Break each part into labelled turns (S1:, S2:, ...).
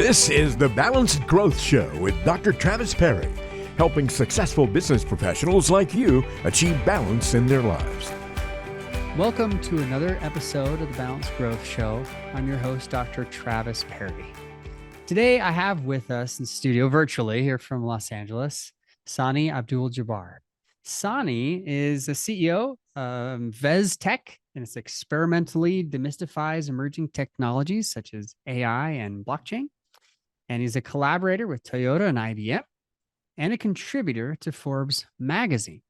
S1: This is the Balanced Growth Show with Dr. Travis Perry, helping successful business professionals like you achieve balance in their lives.
S2: Welcome to another episode of the Balanced Growth Show. I'm your host, Dr. Travis Perry. Today, I have with us in studio virtually here from Los Angeles, Sani Abdul-Jabbar. Sani is the CEO of VezTek, and it's experimentally demystifies emerging technologies such as AI and blockchain. And he's a collaborator with Toyota and IBM and a contributor to Forbes magazine.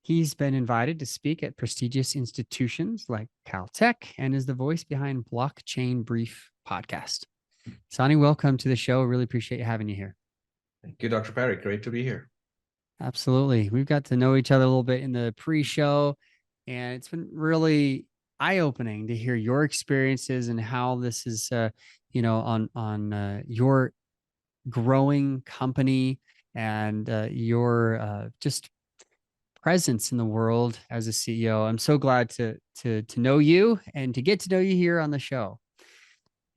S2: He's been invited to speak at prestigious institutions like Caltech and is the voice behind Blockchain Brief podcast. Sani, welcome to the show. Really appreciate having you here.
S3: Thank you, Dr. Perry. Great to be here.
S2: Absolutely. We've got to know each other a little bit in the pre-show, and it's been really eye-opening to hear your experiences and how this is, on your growing company and your just presence in the world as a CEO. I'm so glad to know you and to get to know you here on the show.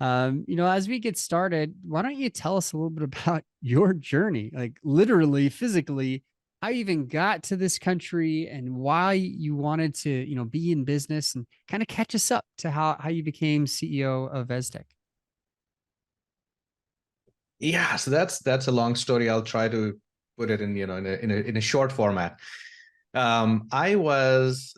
S2: As we get started, why don't you tell us a little bit about your journey, like literally, physically, how you even got to this country and why you wanted to, be in business, and kind of catch us up to how you became CEO of VezTek.
S3: Yeah, so that's a long story. I'll try to put it in a short format. I was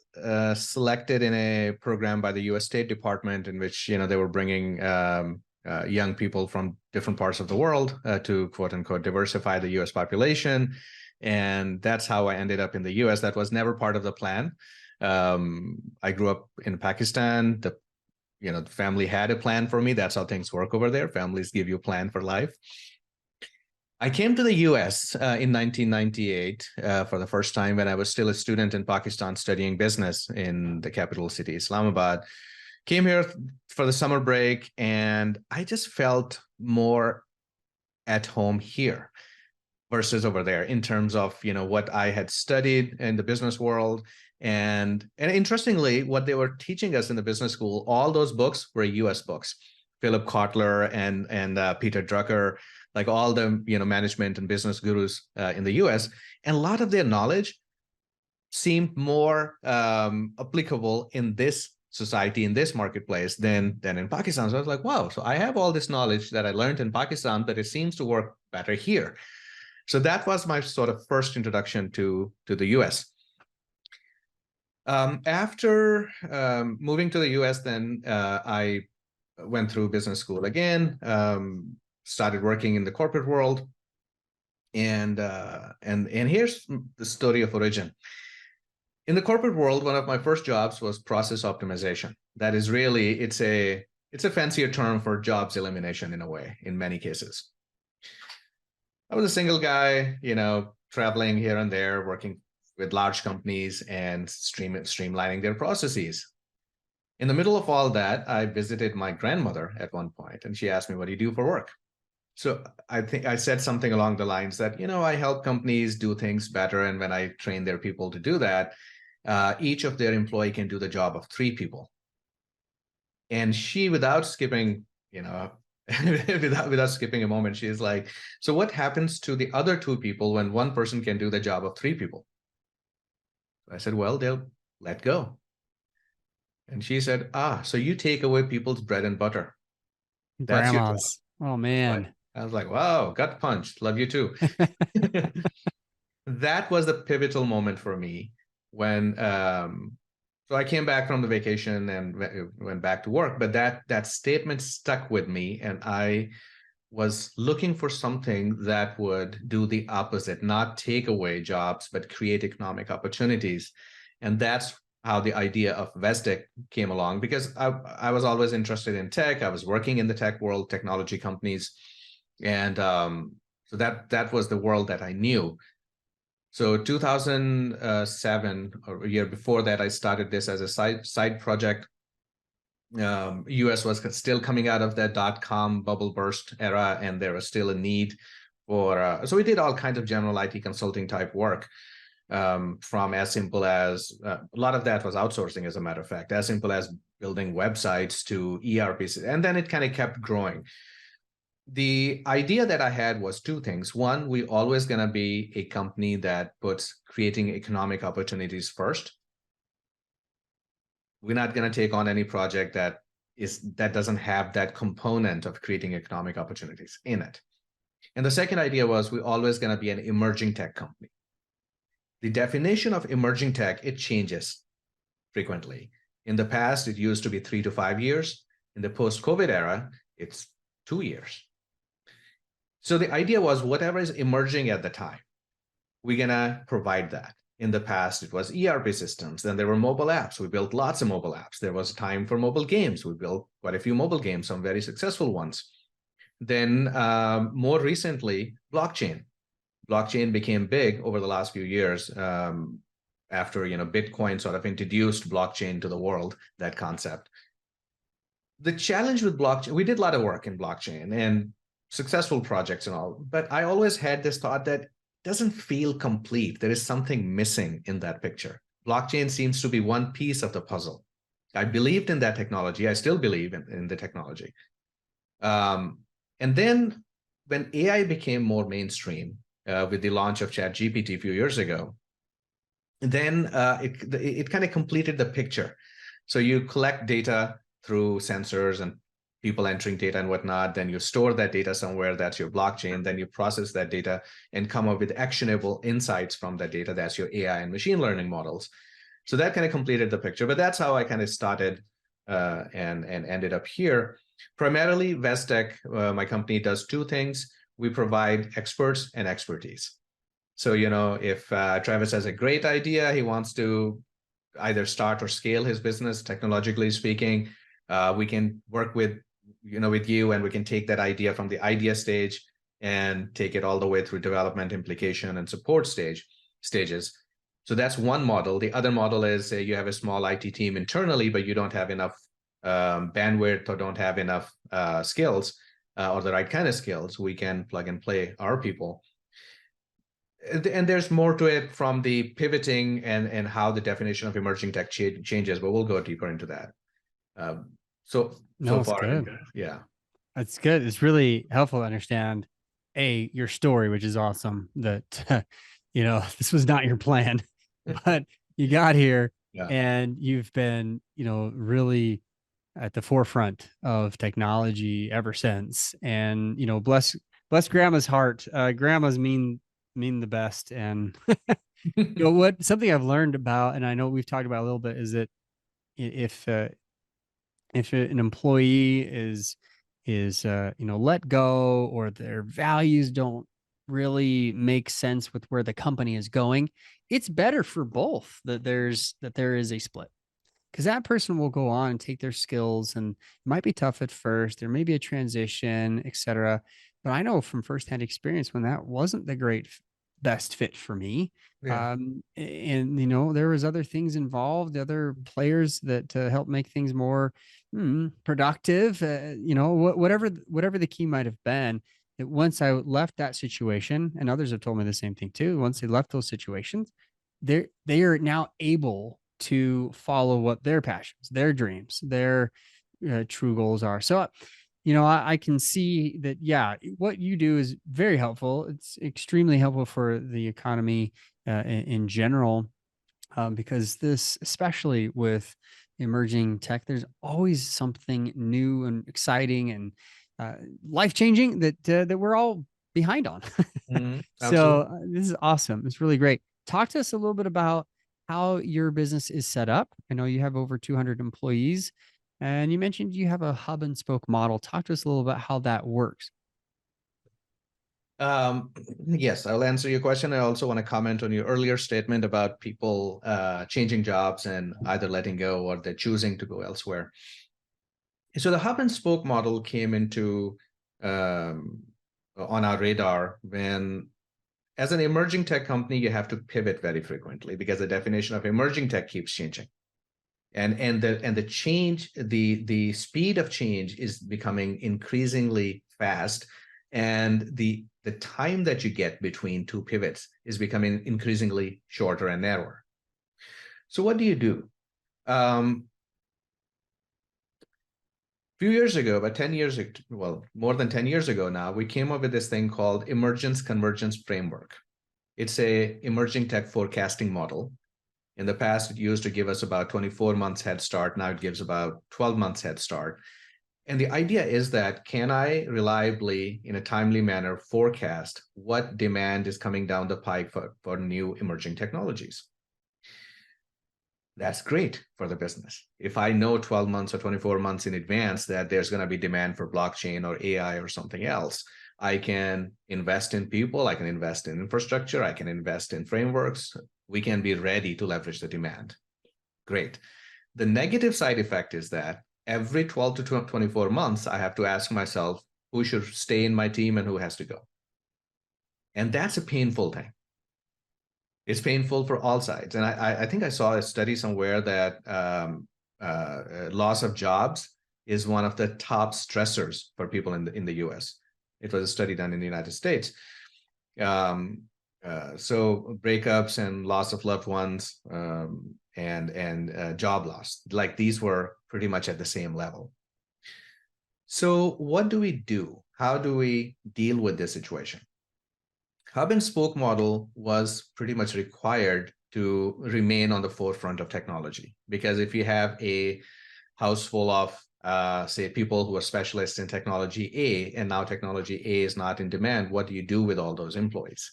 S3: selected in a program by the U.S. State Department in which they were bringing young people from different parts of the world to quote unquote diversify the U.S. population, and that's how I ended up in the U.S. That was never part of the plan. I grew up in Pakistan. The family had a plan for me. That's how things work over there. Families give you a plan for life. I came to the US in 1998 for the first time when I was still a student in Pakistan studying business in the capital city, Islamabad. Came here for the summer break, and I just felt more at home here versus over there in terms of what I had studied in the business world. And interestingly, what they were teaching us in the business school, all those books were US books. Philip Kotler and Peter Drucker, like all the management and business gurus in the US. And a lot of their knowledge seemed more applicable in this society, in this marketplace than in Pakistan. So I was like, wow, so I have all this knowledge that I learned in Pakistan, but it seems to work better here. So that was my sort of first introduction to the US. After moving to the US, then I went through business school again, started working in the corporate world, and here's the story of origin. In the corporate world, one of my first jobs was process optimization. That is really, it's a fancier term for jobs elimination in a way, in many cases. I was a single guy, traveling here and there, working with large companies and streamlining their processes. In the middle of all that, I visited my grandmother at one point, and she asked me, what do you do for work? So I think I said something along the lines that, I help companies do things better, and when I train their people to do that, each of their employee can do the job of 3 people. And she, without skipping, without skipping a moment, she's like, so what happens to the other 2 people when one person can do the job of 3 people? I said, well, they'll let go. And she said, so you take away people's bread and butter. That's your job.
S2: Oh, man.
S3: I was like, wow, gut punch. Love you too. That was the pivotal moment for me when, so I came back from the vacation and went back to work. But that statement stuck with me, and I was looking for something that would do the opposite, not take away jobs, but create economic opportunities. And that's how the idea of VezTek came along, because I was always interested in tech. I was working in the tech world, technology companies. And so that was the world that I knew. So 2007, or a year before that, I started this as a side project. US was still coming out of that dot-com bubble burst era, and there was still a need for, so we did all kinds of general IT consulting type work, from as simple as, a lot of that was outsourcing, as a matter of fact, as simple as building websites to ERPs, and then it kind of kept growing. The idea that I had was two things. One, we always going to be a company that puts creating economic opportunities first. We're not going to take on any project that doesn't have that component of creating economic opportunities in it. And the second idea was we're always going to be an emerging tech company. The definition of emerging tech, it changes frequently. In the past, it used to be 3 to 5 years. In the post-COVID era, it's 2 years. So the idea was whatever is emerging at the time, we're going to provide that. In the past, it was ERP systems. Then there were mobile apps. We built lots of mobile apps. There was time for mobile games. We built quite a few mobile games, some very successful ones. Then more recently, blockchain. Blockchain became big over the last few years after Bitcoin sort of introduced blockchain to the world, that concept. The challenge with blockchain, we did a lot of work in blockchain and successful projects and all, but I always had this thought that doesn't feel complete. There is something missing in that picture. Blockchain seems to be one piece of the puzzle. I believed in that technology. I still believe in the technology. And then when AI became more mainstream with the launch of ChatGPT a few years ago, then it kind of completed the picture. So you collect data through sensors and people entering data and whatnot, then you store that data somewhere, that's your blockchain, then you process that data and come up with actionable insights from that data, that's your AI and machine learning models. So that kind of completed the picture, but that's how I kind of started and ended up here. Primarily, VezTek, my company, does two things. We provide experts and expertise. So, if Travis has a great idea, he wants to either start or scale his business, technologically speaking, we can work with you, and we can take that idea from the idea stage and take it all the way through development, implication, and support stages. So that's one model. The other model is, say you have a small IT team internally, but you don't have enough bandwidth or don't have enough skills or the right kind of skills. We can plug and play our people. And there's more to it from the pivoting and how the definition of emerging tech changes, but we'll go deeper into that. So far,
S2: good.
S3: Yeah.
S2: That's good. It's really helpful to understand your story, which is awesome, that this was not your plan, but you got here.
S3: Yeah.
S2: And you've been, really at the forefront of technology ever since. And, bless grandma's heart. Grandmas mean the best. And something I've learned about, and I know we've talked about a little bit, is that if an employee is let go, or their values don't really make sense with where the company is going, it's better for both that there is a split, because that person will go on and take their skills, and it might be tough at first. There may be a transition, etc. But I know from firsthand experience when that wasn't the best fit for me.
S3: Yeah.
S2: And there was other things involved, other players that help make things more productive, whatever the key might have been. That once I left that situation, and others have told me the same thing too, once they left those situations, they are now able to follow what their passions, their dreams, their true goals are. So I can see that, what you do is very helpful. It's extremely helpful for the economy in general, because this, especially with emerging tech, there's always something new and exciting and life-changing that we're all behind on. So this is awesome. It's really great. Talk to us a little bit about how your business is set up. I know you have over 200 employees. And you mentioned you have a hub and spoke model. Talk to us a little about how that works.
S3: Yes, I'll answer your question. I also want to comment on your earlier statement about people changing jobs and either letting go or they're choosing to go elsewhere. So the hub and spoke model came into on our radar when, as an emerging tech company, you have to pivot very frequently because the definition of emerging tech keeps changing. And the change, the speed of change is becoming increasingly fast, and the time that you get between two pivots is becoming increasingly shorter and narrower. So what do you do? few years ago, about 10 years ago, well, more than 10 years ago now, we came up with this thing called Emergence Convergence Framework. It's a emerging tech forecasting model. In the past, it used to give us about 24 months head start. Now it gives about 12 months head start. And the idea is that, can I reliably, in a timely manner, forecast what demand is coming down the pike for new emerging technologies? That's great for the business. If I know 12 months or 24 months in advance that there's going to be demand for blockchain or AI or something else, I can invest in people, I can invest in infrastructure, I can invest in frameworks. We can be ready to leverage the demand. Great. The negative side effect is that every 12 to 24 months, I have to ask myself who should stay in my team and who has to go. And that's a painful thing. It's painful for all sides. And I think I saw a study somewhere that loss of jobs is one of the top stressors for people in the US. It was a study done in the United States. So breakups and loss of loved ones and job loss, like these were pretty much at the same level. So what do we do? How do we deal with this situation? Hub and spoke model was pretty much required to remain on the forefront of technology, because if you have a house full of say people who are specialists in technology A, and now technology A is not in demand, what do you do with all those employees?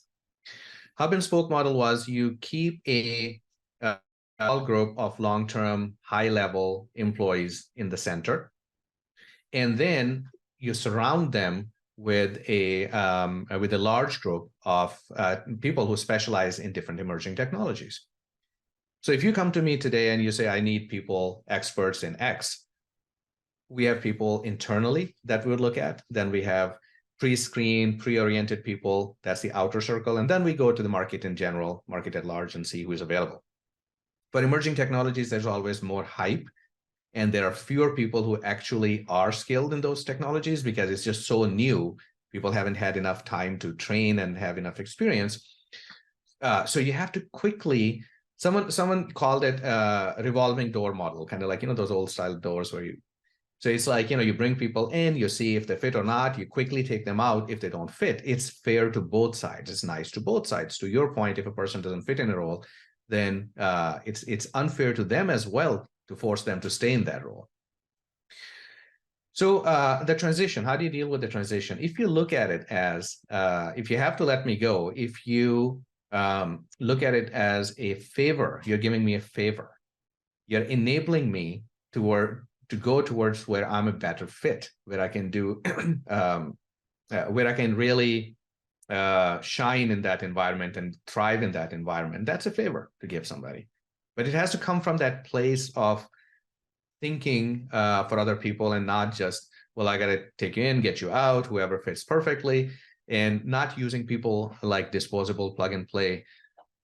S3: Hub and spoke model was you keep a small group of long-term, high-level employees in the center, and then you surround them with a large group of people who specialize in different emerging technologies. So if you come to me today and you say, I need people experts in X, we have people internally that we would look at. Then we have pre-screened, pre-oriented people. That's the outer circle. And then we go to the market in general, market at large, and see who is available. For emerging technologies, there's always more hype. And there are fewer people who actually are skilled in those technologies because it's just so new. People haven't had enough time to train and have enough experience. So you have to quickly, someone called it a revolving door model, kind of like, those old style doors where so it's like, you bring people in, you see if they fit or not, you quickly take them out if they don't fit. It's fair to both sides. It's nice to both sides. To your point, if a person doesn't fit in a role, then it's unfair to them as well to force them to stay in that role. So the transition, how do you deal with the transition? If you look at it as, if you have to let me go, if you look at it as a favor, you're giving me a favor. You're enabling me to go towards where I'm a better fit, where I can do, where I can really shine in that environment and thrive in that environment. That's a favor to give somebody. But it has to come from that place of thinking for other people and not just, well, I got to take you in, get you out, whoever fits perfectly, and not using people like disposable plug and play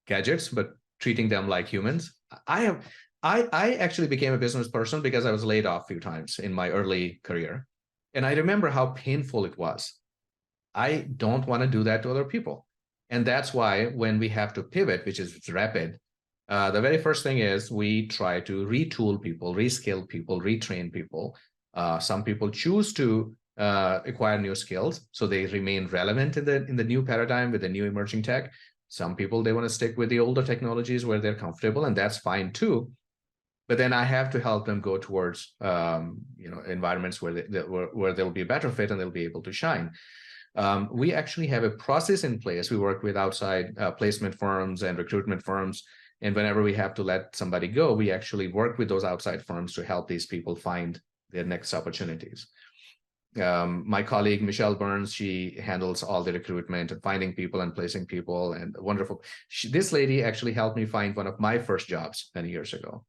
S3: gadgets, but treating them like humans. I actually became a business person because I was laid off a few times in my early career. And I remember how painful it was. I don't want to do that to other people. And that's why when we have to pivot, which is rapid, the very first thing is we try to retool people, reskill people, retrain people. Some people choose to acquire new skills, so they remain relevant in the new paradigm with the new emerging tech. Some people, they want to stick with the older technologies where they're comfortable, and that's fine too. But then I have to help them go towards environments where they'll be a better fit and they'll be able to shine. We actually have a process in place. We work with outside placement firms and recruitment firms. And whenever we have to let somebody go, we actually work with those outside firms to help these people find their next opportunities. My colleague, Michelle Burns, she handles all the recruitment and finding people and placing people, and wonderful. This lady actually helped me find one of my first jobs many years ago.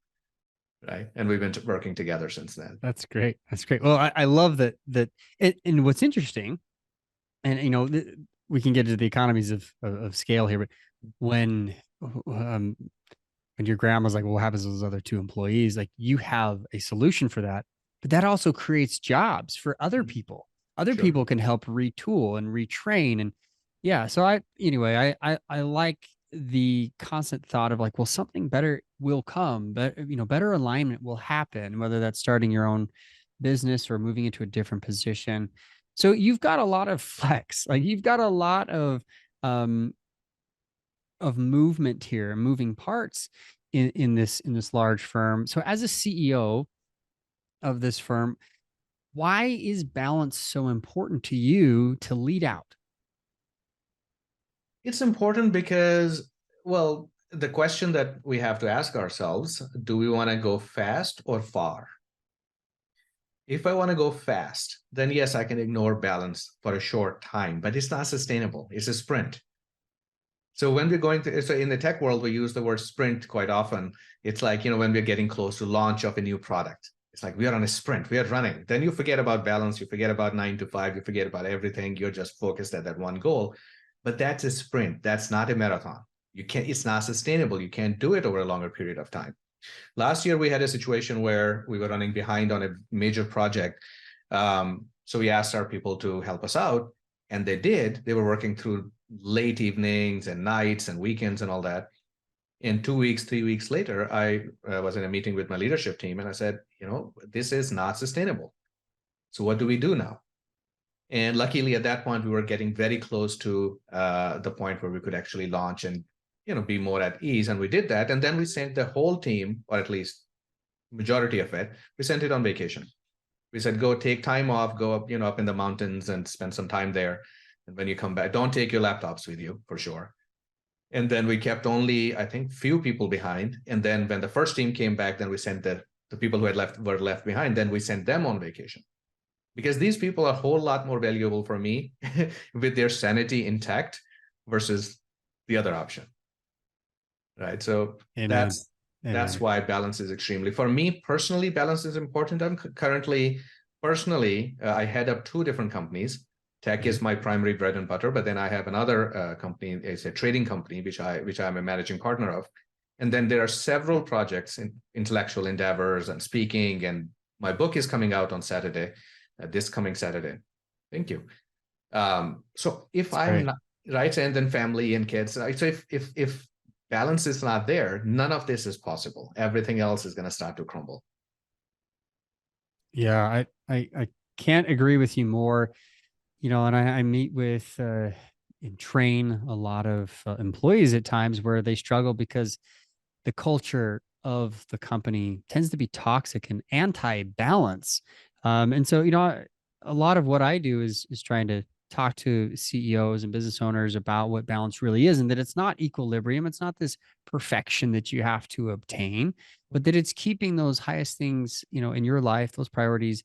S3: Right. And we've been working together since then.
S2: That's great. That's great. Well, I love that, and what's interesting, and, we can get into the economies of scale here, but when your grandma's like, well, what happens to those other two employees? Like, you have a solution for that, but that also creates jobs for other people. Other people can help retool and retrain. And yeah, so I like the constant thought of like, well, something better will come, but better alignment will happen, whether that's starting your own business or moving into a different position. So you've got a lot of flex, like you've got a lot um, of movement here, moving parts in this large firm. So as a CEO of this firm, why is balance so important to you to lead out?
S3: It's important because, well, the question that we have to ask ourselves, do we want to go fast or far? If I want to go fast, then yes, I can ignore balance for a short time, but it's not sustainable. It's a sprint. So when we're going to, so in the tech world, we use the word sprint quite often. It's like, when we're getting close to launch of a new product, it's like we are on a sprint, we are running. Then you forget about balance, you forget about 9 to 5, you forget about everything. You're just focused at that one goal. But that's a sprint. That's not a marathon. It's not sustainable. You can't do it over a longer period of time. Last year, we had a situation where we were running behind on a major project. So we asked our people to help us out, and they did. They were working through late evenings and nights and weekends and all that. And 2 weeks, 3 weeks later, I was in a meeting with my leadership team, and I said, this is not sustainable. So what do we do now? And luckily, at that point, we were getting very close to the point where we could actually launch and be more at ease. And we did that. And then we sent the whole team, or at least majority of it, we sent it on vacation. We said, go take time off, go up, up in the mountains and spend some time there. And when you come back, don't take your laptops with you for sure. And then we kept only, I think, few people behind. And then when the first team came back, then we sent the people who were left behind, then we sent them on vacation. Because these people are a whole lot more valuable for me with their sanity intact versus the other option. Right. So
S2: Amen.
S3: that's why balance is extremely, for me personally, balance is important. I'm currently, personally, I head up 2 different companies. Tech is my primary bread and butter, but then I have another company, it's a trading company, which I'm a managing partner of. And then there are several projects in intellectual endeavors and speaking, and my book is coming out on Saturday, this coming Saturday. Thank you. So if that's I'm not right, and then family and kids, right? So if balance is not there, none of this is possible. Everything else is going to start to crumble.
S2: Yeah, I can't agree with you more. And I meet with and train a lot of employees at times where they struggle because the culture of the company tends to be toxic and anti-balance. And so, a lot of what I do is trying to talk to CEOs and business owners about what balance really is, and that it's not equilibrium. It's not this perfection that you have to obtain, but that it's keeping those highest things, in your life, those priorities,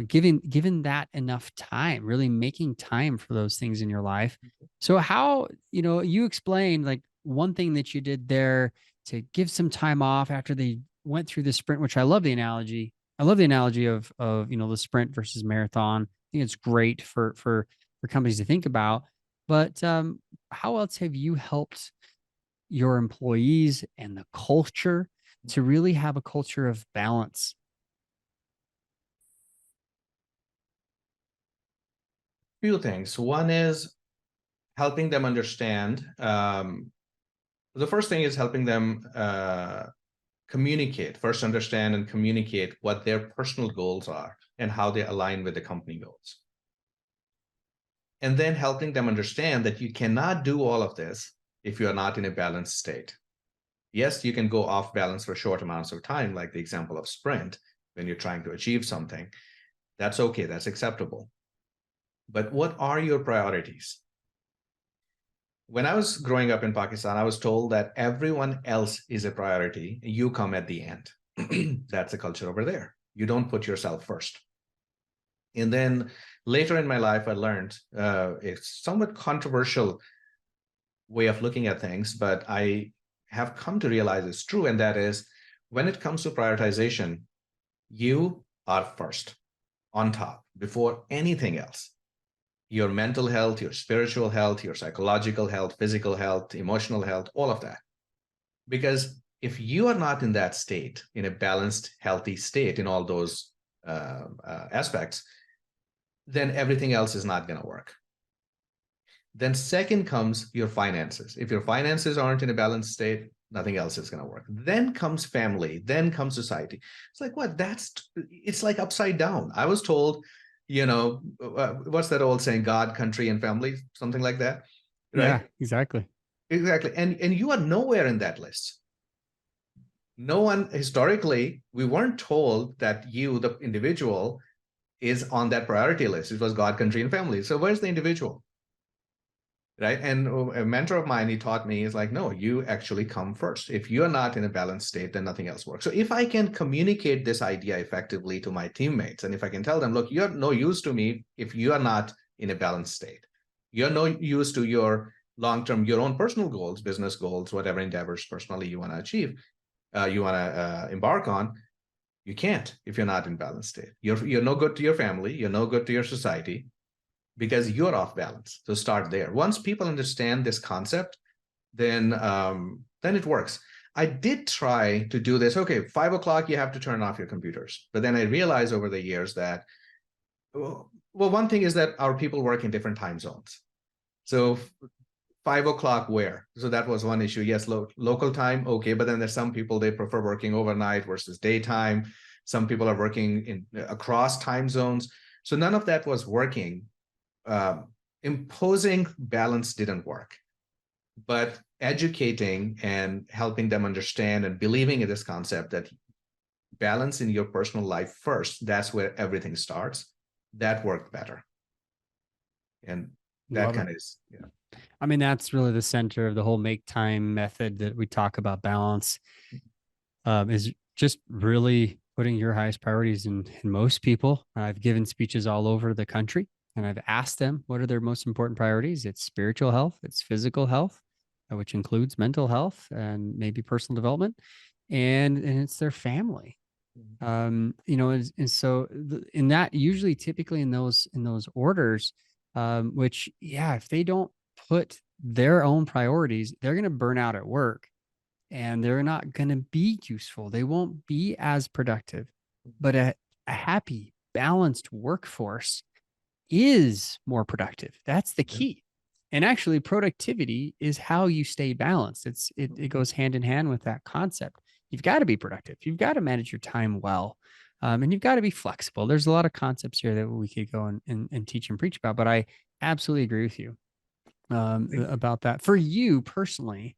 S2: giving that enough time, really making time for those things in your life. So how, you explained like one thing that you did there to give some time off after they went through the sprint, which I love the analogy. I love the analogy of the sprint versus marathon. I think it's great for companies to think about. But how else have you helped your employees and the culture to really have a culture of balance?
S3: Few things. One is helping them understand. The first thing is helping them communicate, first understand and communicate what their personal goals are and how they align with the company goals. And then helping them understand that you cannot do all of this if you are not in a balanced state. Yes, you can go off balance for short amounts of time, like the example of sprint, when you're trying to achieve something. That's okay, that's acceptable. But what are your priorities? When I was growing up in Pakistan, I was told that everyone else is a priority. You come at the end. That's the culture over there. You don't put yourself first. And then later in my life, I learned a somewhat controversial way of looking at things, but I have come to realize it's true. And that is, when it comes to prioritization, you are first, on top, before anything else. Your mental health, your spiritual health, your psychological health, physical health, emotional health, all of that. Because if you are not in that state, in a balanced, healthy state in all those aspects, then everything else is not going to work. Then second comes your finances. If your finances aren't in a balanced state, nothing else is going to work. Then comes family, then comes society. It's like, what? It's like upside down. I was told, what's that old saying? God, country, and family, something like that, right?
S2: Yeah, exactly.
S3: Exactly. And you are nowhere in that list. No one, historically, we weren't told that you, the individual, is on that priority list. It was God, country, and family. So where's the individual? Right. And a mentor of mine, he taught me, is like, no, you actually come first. If you're not in a balanced state, then nothing else works. So if I can communicate this idea effectively to my teammates, and if I can tell them, look, you're no use to me if you are not in a balanced state. You're no use to your long-term, your own personal goals, business goals, whatever endeavors personally you want to achieve, you want to embark on. You can't if you're not in balanced state. You're no good to your family. You're no good to your society, because you're off balance. So start there. Once people understand this concept, then it works. I did try to do this. Okay, 5 o'clock, you have to turn off your computers. But then I realized over the years that, well, one thing is that our people work in different time zones. So 5 o'clock where? So that was one issue. Yes, local time, okay. But then there's some people, they prefer working overnight versus daytime. Some people are working across time zones. So none of that was working. Imposing balance didn't work, but educating and helping them understand and believing in this concept that balance in your personal life first, that's where everything starts, that worked better. And that kind of is,
S2: I mean, that's really the center of the whole make time method that we talk about. Balance is just really putting your highest priorities in most people. I've given speeches all over the country, and I've asked them, what are their most important priorities? It's spiritual health, it's physical health, which includes mental health and maybe personal development, and it's their family. And so in that, usually, typically in those orders, which, yeah, if they don't put their own priorities, they're going to burn out at work, and they're not going to be useful. They won't be as productive. But a happy, balanced workforce is more productive. That's the key. And actually, productivity is how you stay balanced. It goes hand in hand with that concept. You've got to be productive. You've got to manage your time well. And you've got to be flexible. There's a lot of concepts here that we could go and teach and preach about, but I absolutely agree with you about that. For you personally,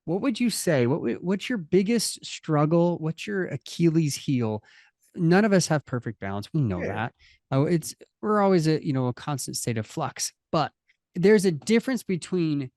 S2: what would you say? What's your biggest struggle? What's your Achilles heel? None of us have perfect balance. We know that. We're always a constant state of flux, but there's a difference between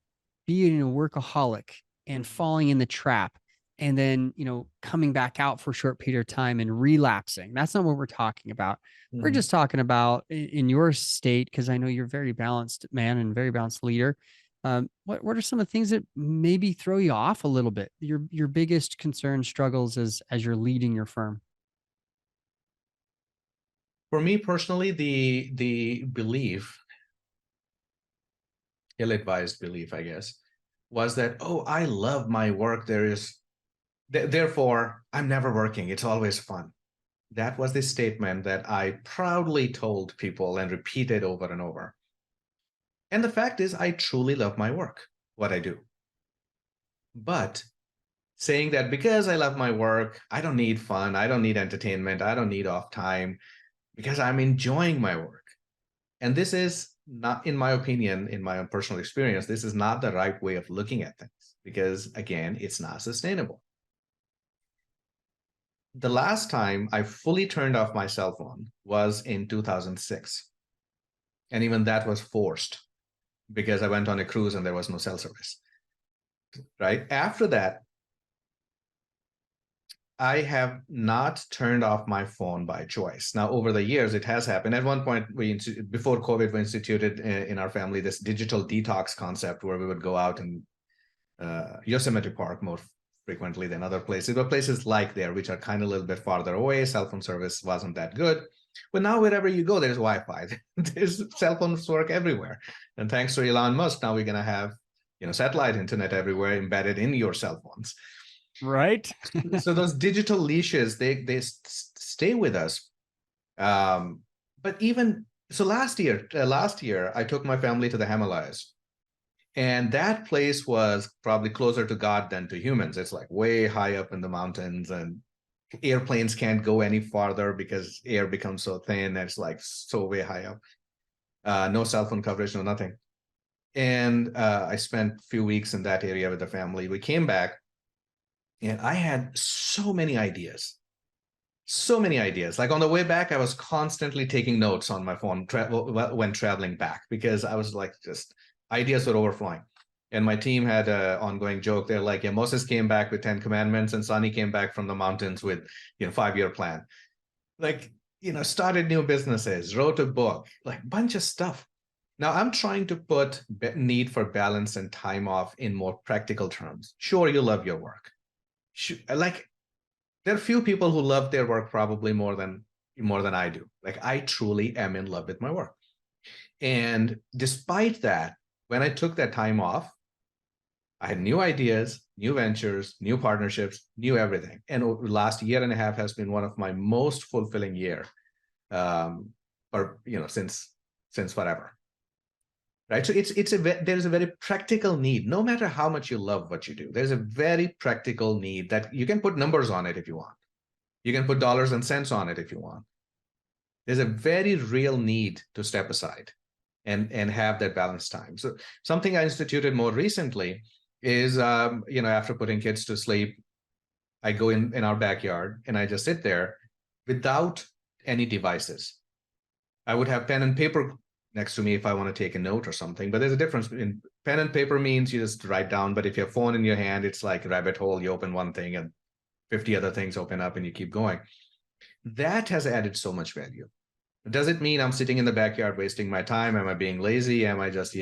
S2: being a workaholic and falling in the trap and then, coming back out for a short period of time and relapsing. That's not what we're talking about. We're just talking about in your state, because I know you're a very balanced man and very balanced leader. What are some of the things that maybe throw you off a little bit? Your biggest concern, struggles as you're leading your firm?
S3: For me personally, the belief, ill-advised belief, I guess, was that, oh, I love my work. Therefore, I'm never working. It's always fun. That was the statement that I proudly told people and repeated over and over. And the fact is, I truly love my work, what I do. But saying that because I love my work, I don't need fun, I don't need entertainment, I don't need off time, because I'm enjoying my work. And this is not, in my opinion, in my own personal experience, this is not the right way of looking at things, because again, it's not sustainable. The last time I fully turned off my cell phone was in 2006. And even that was forced because I went on a cruise and there was no cell service. Right? After that, I have not turned off my phone by choice. Now, over the years, it has happened. At one point, before COVID, we instituted in our family this digital detox concept where we would go out and Yosemite Park more frequently than other places, but places like there, which are kind of a little bit farther away, cell phone service wasn't that good. But now wherever you go, there's Wi-Fi. There's cell phones work everywhere. And thanks to Elon Musk, now we're going to have satellite internet everywhere embedded in your cell phones.
S2: Right.
S3: So those digital leashes, they stay with us. But even so, last year, I took my family to the Himalayas. And that place was probably closer to God than to humans. It's like way high up in the mountains, and airplanes can't go any farther because air becomes so thin. It's like so way high up. No cell phone coverage, no nothing. And I spent a few weeks in that area with the family. We came back, and I had so many ideas. So many ideas. Like on the way back, I was constantly taking notes on my phone when traveling back, because I was like, just ideas were overflowing. And my team had an ongoing joke. They're like, yeah, Moses came back with 10 commandments, and Sani came back from the mountains with, 5-year plan. Like, started new businesses, wrote a book, like bunch of stuff. Now I'm trying to put need for balance and time off in more practical terms. Sure, you love your work. Like, there are few people who love their work probably more than I do. Like, I truly am in love with my work. And despite that, when I took that time off, I had new ideas, new ventures, new partnerships, new everything. And over the last year and a half has been one of my most fulfilling year, since forever. Right. So there's a very practical need. No matter how much you love what you do, there's a very practical need that you can put numbers on it if you want. You can put dollars and cents on it if you want. There's a very real need to step aside and have that balanced time. So something I instituted more recently is, after putting kids to sleep, I go in our backyard and I just sit there without any devices. I would have pen and paper next to me if I want to take a note or something. But there's a difference. In pen and paper means you just write down, but if you have phone in your hand, it's like a rabbit hole. You open one thing and 50 other things open up and you keep going. That has added so much value. Does it mean I'm sitting in the backyard wasting my time? Am I being lazy? Am I just,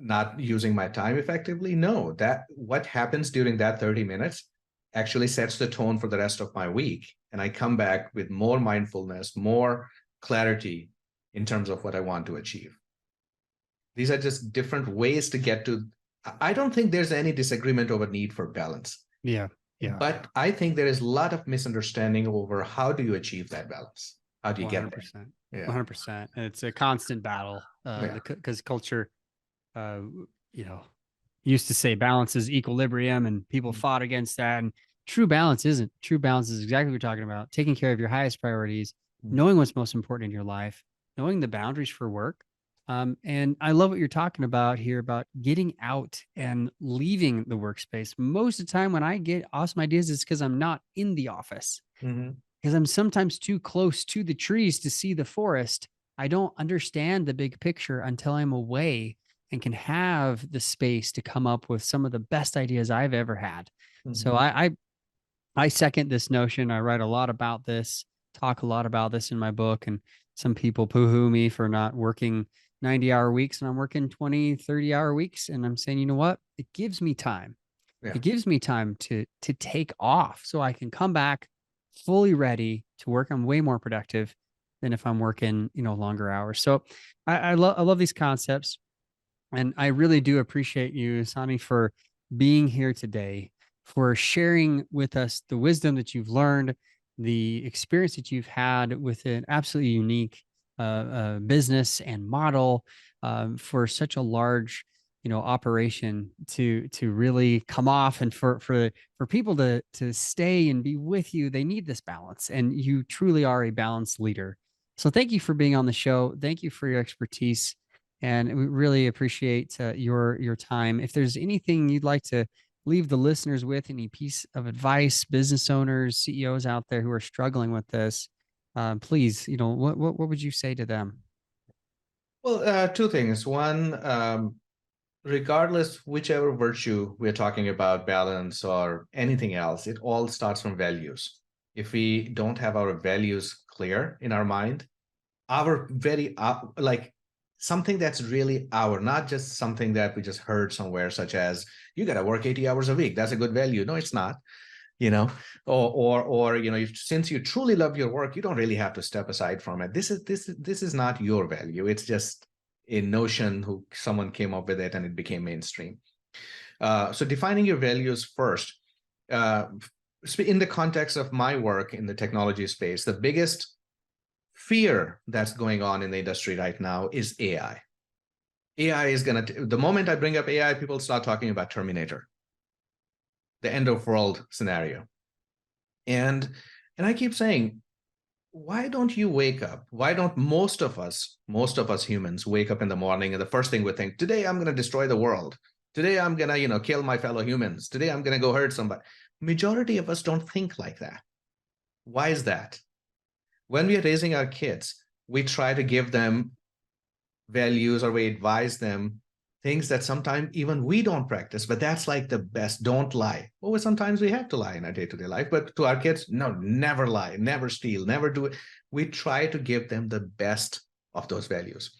S3: not using my time effectively? No, that what happens during that 30 minutes actually sets the tone for the rest of my week. And I come back with more mindfulness, more clarity in terms of what I want to achieve. These are just different ways to get to. I don't think there's any disagreement over need for balance.
S2: Yeah.
S3: But I think there is a lot of misunderstanding over how do you achieve that balance? How do you get there?
S2: 100%. And it's a constant battle because culture, used to say balance is equilibrium, and people fought against that. And true balance isn't. True balance is exactly what you're talking about. Taking care of your highest priorities, knowing what's most important in your life, knowing the boundaries for work. And I love what you're talking about here about getting out and leaving the workspace. Most of the time when I get awesome ideas, it's because I'm not in the office, because I'm sometimes too close to the trees to see the forest. I don't understand the big picture until I'm away and can have the space to come up with some of the best ideas I've ever had. So I second this notion. I write a lot about this, talk a lot about this in my book, and some people poo-hoo me for not working 90-hour weeks, and I'm working 20, 30-hour weeks. And I'm saying, you know what? It gives me time. Yeah. It gives me time to take off so I can come back fully ready to work. I'm way more productive than if I'm working, longer hours. So I love these concepts. And I really do appreciate you, Sani, for being here today, for sharing with us the wisdom that you've learned, the experience that you've had with an absolutely unique business and model for such a large, operation to really come off, and for people to stay and be with you. They need this balance, and you truly are a balanced leader. So thank you for being on the show. Thank you for your expertise, and we really appreciate your time. If there's anything you'd like to leave the listeners with, any piece of advice, business owners, CEOs out there who are struggling with this, please, what would you say to them?
S3: Well, two things. One, regardless, whichever virtue we're talking about, balance or anything else, it all starts from values. If we don't have our values clear in our mind, our very, something that's really not just something that we just heard somewhere, such as you got to work 80 hours a week. That's a good value. No, it's not. Since you truly love your work, you don't really have to step aside from it. This is not your value. It's just a notion someone came up with it and it became mainstream. So defining your values first. In the context of my work in the technology space, the biggest fear that's going on in the industry right now is AI. AI is the moment I bring up AI, people start talking about Terminator, the end of world scenario. And I keep saying, why don't you wake up? Why don't most of us humans wake up in the morning and the first thing we think, today I'm going to destroy the world. Today I'm going to, kill my fellow humans. Today I'm going to go hurt somebody. Majority of us don't think like that. Why is that? When we are raising our kids, we try to give them values, or we advise them things that sometimes even we don't practice, but that's like the best. Don't lie. Well, sometimes we have to lie in our day-to-day life, but to our kids, no, never lie, never steal, never do it. We try to give them the best of those values.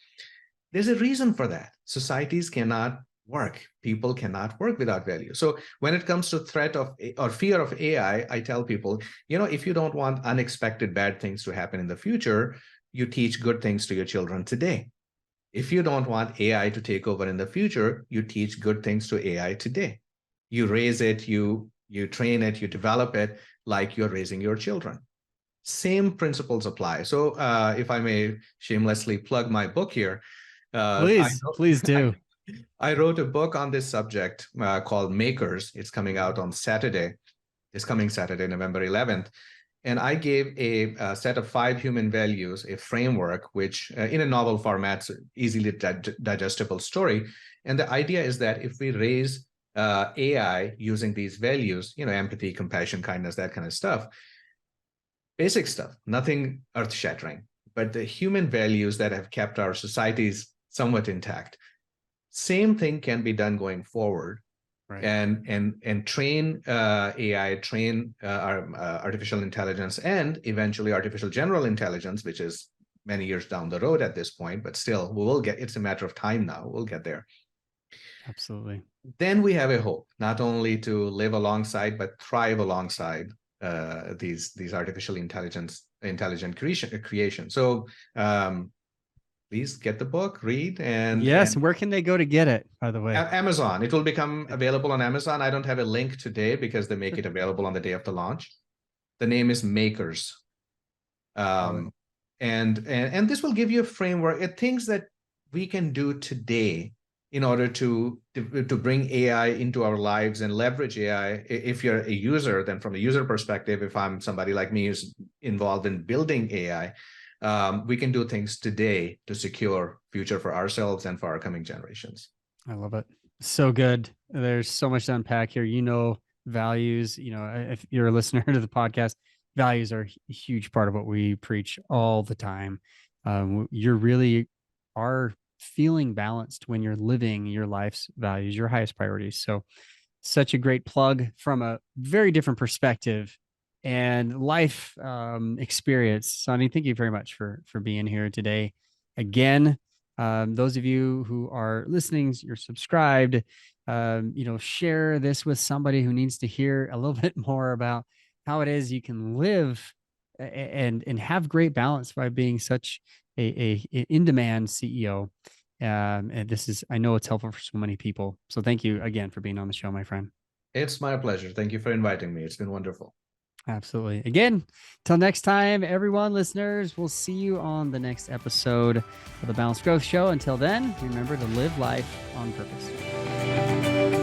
S3: There's a reason for that. Societies cannot work. People cannot work without value. So when it comes to threat of or fear of AI, I tell people, if you don't want unexpected bad things to happen in the future, you teach good things to your children today. If you don't want AI to take over in the future, you teach good things to AI today. You raise it, you train it, you develop it like you're raising your children. Same principles apply. So if I may shamelessly plug my book here.
S2: Please do.
S3: I wrote a book on this subject called Makers. It's coming out on this coming Saturday, November 11th. And I gave a set of 5 human values, a framework, which in a novel format, easily digestible story. And the idea is that if we raise AI using these values, empathy, compassion, kindness, that kind of stuff, basic stuff, nothing earth-shattering, but the human values that have kept our societies somewhat intact. Same thing can be done going forward. Right. And train AI, train our artificial intelligence, and eventually artificial general intelligence, which is many years down the road at this point, but still we will get, it's a matter of time now, we'll get there.
S2: Absolutely.
S3: Then we have a hope, not only to live alongside, but thrive alongside these artificial intelligent creation. So please get the book, read, and
S2: yes. Where can they go to get it, by the way?
S3: Amazon. It will become available on Amazon. I don't have a link today because they make it available on the day of the launch. The name is Makers. And this will give you a framework, things that we can do today in order to bring AI into our lives and leverage AI. If you're a user, then from a user perspective, if I'm somebody like me who's involved in building AI, we can do things today to secure future for ourselves and for our coming generations.
S2: I love it. So good. There's so much to unpack here. Values, if you're a listener to the podcast, values are a huge part of what we preach all the time. You really are feeling balanced when you're living your life's values, your highest priorities. So such a great plug from a very different perspective and life experience. Sani, thank you very much for being here today. Again, those of you who are listening, you're subscribed, share this with somebody who needs to hear a little bit more about how it is you can live and have great balance by being such a in-demand CEO. And this is, I know it's helpful for so many people. So thank you again for being on the show, my friend.
S3: It's my pleasure. Thank you for inviting me. It's been wonderful.
S2: Absolutely. Again, till next time, everyone, listeners, we'll see you on the next episode of the Balanced Growth Show. Until then, remember to live life on purpose.